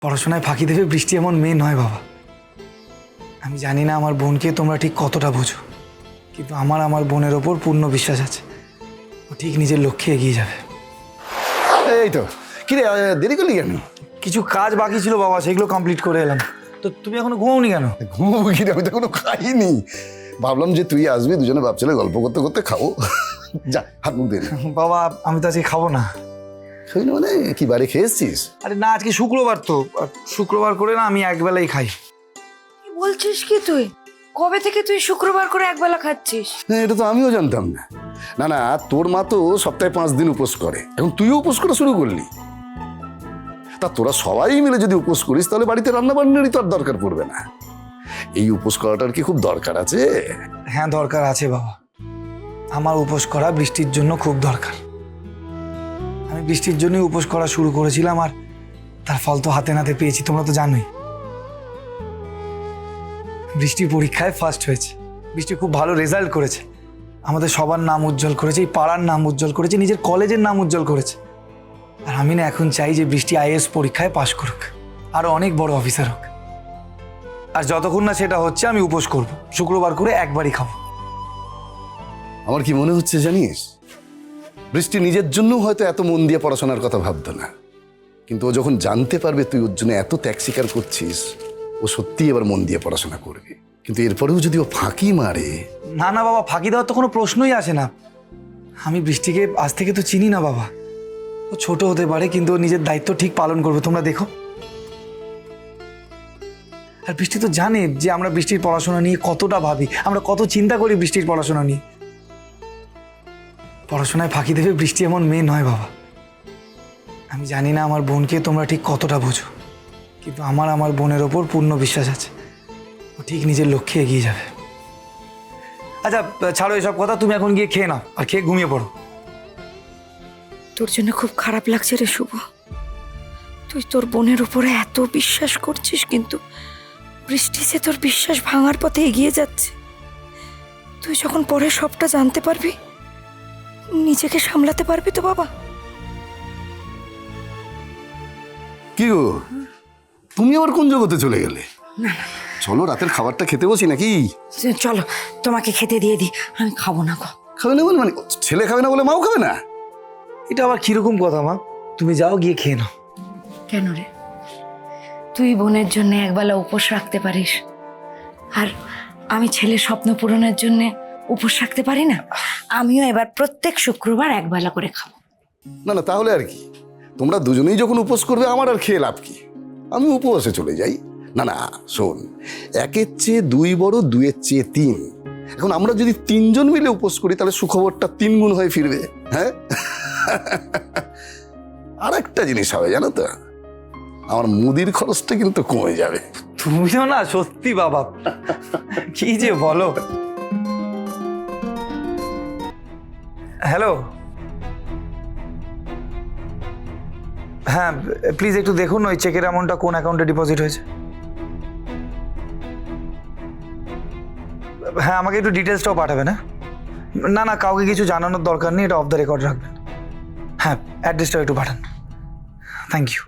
পড়াশোনায় ফাঁকি দেবে বৃষ্টি এমন মেয়ে নয় বাবা। আমি জানি না আমার বোনকে তোমরা ঠিক কতটা বোঝো, কিন্তু আমার বোনের ওপর পূর্ণ বিশ্বাস আছে। ও ঠিক নিজের লক্ষ্যে এগিয়ে যাবে। এই তো কিরে, দেরি করলি কেন? কিছু কাজ বাকি ছিল বাবা, সেগুলো কমপ্লিট করে এলাম। তো তুমি এখনো ঘুমাওনি কেন? ঘুমবো কিরে, আমি তো কোনো খাইনি। ভাবলাম যে তুই আসবি, দুজনে বাপ ছেলে গল্প করতে করতে খাবো। যা হাত মুখ দিয়ে নে। বাবা আমি তো আজকে খাবো না। খাবি না মানে কি, বাড়ি খেয়ে এসছিস? আরে না, আজকে শুক্রবার তো, আর শুক্রবার করে না আমি একবেলাই খাই। কি বলছিস কি তুই? কবে থেকে তুই শুক্রবার করে একবেলা খাচ্ছিস? হ্যাঁ, এটা তো আমিও জানতাম না। না না, তোর মা তো সপ্তাহে 5 দিন উপোস করে, এখন তুইও উপোস করা শুরু করলি। তা তোরা সবাই মিলে যদি উপোস করিস তাহলে বাড়িতে রান্না বান্নারই তো আর দরকার পড়বে না। এই উপোস করাটার কি খুব দরকার আছে? হ্যাঁ দরকার আছে বাবা, আমার উপোস করা বৃষ্টির জন্য খুব দরকার। আমি বৃষ্টির জন্যই উপোস করা শুরু করেছিলাম, আর তার ফল তো হাতে নাতে পেয়েছি, তোমরা তো জানোই। বৃষ্টি পরীক্ষায় ফার্স্ট হয়েছে, বৃষ্টি খুব ভালো রেজাল্ট করেছে, আমাদের সবার নাম উজ্জ্বল করেছে, এই পাড়ার নাম উজ্জ্বল করেছে, নিজের কলেজের নাম উজ্জ্বল করেছে। আর আমি না এখন চাই যে বৃষ্টি আইএএস পরীক্ষায় পাশ করুক, আরো অনেক বড় অফিসার হোক। আর যতক্ষণ না সেটা হচ্ছে আমি উপোস করব, শুক্রবার করে একবারই খাবো। আমার কি মনে হচ্ছে জানিস, বৃষ্টি নিজের জন্য হয়তো এত মন দিয়ে পড়াশোনার কথা ভাবতো না, কিন্তু ও যখন জানতে পারবে তুই ওর জন্য এত ত্যাগ স্বীকার করছিস, ও সত্যি এবার মন দিয়ে পড়াশোনা করবে। কিন্তু এরপরেও যদি ও ফাঁকি মারে। না না বাবা, ফাঁকি দেওয়ার তো কোনো প্রশ্নই আসে না। আমি বৃষ্টিকে আজ থেকে তো চিনি না বাবা, ও ছোট হতে পারে কিন্তু ও নিজের দায়িত্ব ঠিক পালন করবে, তোমরা দেখো। আর বৃষ্টি তো জানে যে আমরা বৃষ্টির পড়াশোনা নিয়ে কতটা ভাবি, আমরা কত চিন্তা করি বৃষ্টির পড়াশোনা নিয়ে। পড়াশোনায় ফাঁকি দেবে বৃষ্টি এমন মেয়ে নয় বাবা। আমি জানি না আমার বোনকে তোমরা ঠিক কতটা বোঝো, কিন্তু আমার বোনের ওপর পূর্ণ বিশ্বাস আছে। ও ঠিক নিজের লক্ষ্যে এগিয়ে যাবে। আচ্ছা ছাড়ো এসব কথা, তুমি এখন গিয়ে খেয়ে নাও আর খেয়ে ঘুমিয়ে পড়ো। তোর জন্য খুব খারাপ লাগছে রে শুভ। তুই তোর বোনের উপরে এত বিশ্বাস করছিস, কিন্তু বৃষ্টি সে তোর বিশ্বাস ভাঙার পথে এগিয়ে যাচ্ছে। তুই যখন পরে সবটা জানতে পারবি, নিজেকে সামলাতে পারবি তো বাবা? কি গো, তুমি আবার কোন জগতে চলে গেলে? চলো রাতের খাবারটা খেতে বসি নাকি? চলো তোমাকে খেতে দিয়ে দিই। আমি খাবো না গো। খাবে না বলে মানে ছেলে খাবে না বলে মাও খাবে না? এটা আবার কিরকম কথা মা? তুমি যাও গিয়ে খেয়ে নাও। কেন রে? তুই বোনের জন্য একবেলা উপোস রাখতে পারিস, আর আমি ছেলের স্বপ্ন পূরণের জন্য উপোস রাখতে পারি না? আমিও এবার প্রত্যেক শুক্রবার একবেলা করে খাবো। না না, তাহলে আর কি, তোমরা দুজনেই যখন উপোস করবে আমার আর খেয়ে লাভ কি? আমি উপবাসে চলে যাই। না না শোন, 1-এর চেয়ে 2 বড়, 2-এর চেয়ে 3। এখন আমরা যদি 3 জন মিলে উপোস করি তাহলে সুখবরটা 3 গুণ হয়ে ফিরবে। হ্যাঁ, আর একটা জিনিস হবে জানো তো, আমার মুদির খরচটা কিন্তু কমে যাবে। তুমিও না সত্যি বাবা, কি যে বলো। হ্যালো, হ্যাঁ প্লিজ একটু দেখুন ওই চেকের অ্যামাউন্টটা কোন অ্যাকাউন্টে ডিপোজিট হয়েছে। হ্যাঁ আমাকে একটু ডিটেলসটাও পাঠাবেন। হ্যাঁ না না, কাউকে কিছু জানানোর দরকার নেই, এটা অফ দ্য রেকর্ড রাখবেন। হ্যাঁ অ্যাড্রেসটাও একটু পাঠান। Thank you.